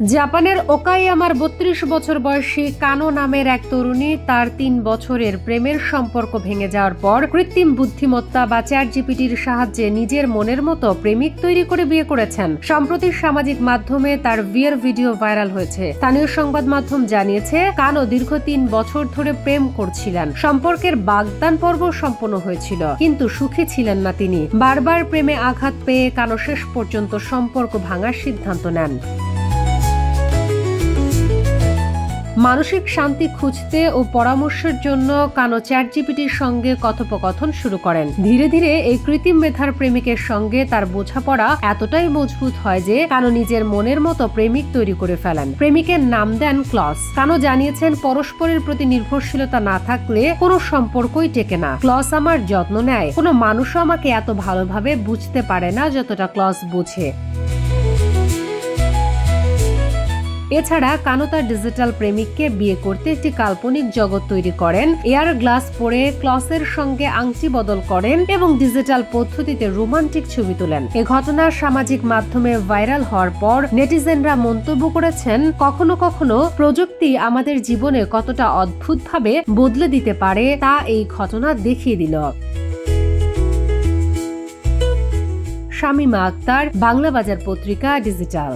জাপানের ওকায়ামার ৩২ বছর বয়সী কানো নামের এক তরুণী তার ৩ বছরের প্রেমের সম্পর্ক ভেঙে যাওয়ার পর কৃত্রিম বুদ্ধিমত্তা বা চ্যাটজিপিটির সাহায্যে নিজের মনের মতো প্রেমিক তৈরি করে বিয়ে করেছেন। সম্প্রতি সামাজিক মাধ্যমে তার বিয়ের ভিডিও ভাইরাল হয়েছে। স্থানীয় সংবাদ মাধ্যম জানিয়েছে, কানো দীর্ঘ ৩ বছর ধরে প্রেম করছিলেন। সম্পর্কের বাগদান পর্ব সম্পন্ন হয়েছিল, কিন্তু সুখী ছিলেন না তিনি। বারবার প্রেমে আঘাত পেয়ে কানো শেষ পর্যন্ত সম্পর্ক ভাঙার সিদ্ধান্ত নেন। মানসিক শান্তি খুঁজতে ও পরামর্শের জন্য কানো চ্যাটজিপিটির সঙ্গে কথোপকথন শুরু করেন। ধীরে ধীরে এই কৃত্রিম মেধার প্রেমিকের সঙ্গে তার বোঝাপড়া এতটাই মজবুত হয় যে কানো নিজের মনের মতো প্রেমিক তৈরি করে ফেলেন। প্রেমিকের নাম দেন ক্লস। কানো জানিয়েছেন, পরস্পরের প্রতি নির্ভরশীলতা না থাকলে কোনো সম্পর্কই টেকে না। ক্লস আমার যত্ন নেয়। কোনো মানুষও আমাকে এত ভালোভাবে বুঝতে পারে না যতটা ক্লস বুঝে। এছাড়া কানো তার ডিজিটাল প্রেমিককে বিয়ে করতে একটি কাল্পনিক জগৎ তৈরি করেন, এয়ার গ্লাস পরে ক্লসের সঙ্গে আংটি বদল করেন এবং ডিজিটাল পদ্ধতিতে রোমান্টিক ছবি তোলেন। এ ঘটনা সামাজিক মাধ্যমে ভাইরাল হওয়ার পর নেটিজেনরা মন্তব্য করেছেন, কখনো কখনো প্রযুক্তি আমাদের জীবনে কতটা অদ্ভুতভাবে বদলে দিতে পারে তা এই ঘটনা দেখিয়ে দিল। শামীমা আক্তার, বাংলা বাজার পত্রিকা, ডিজিটাল।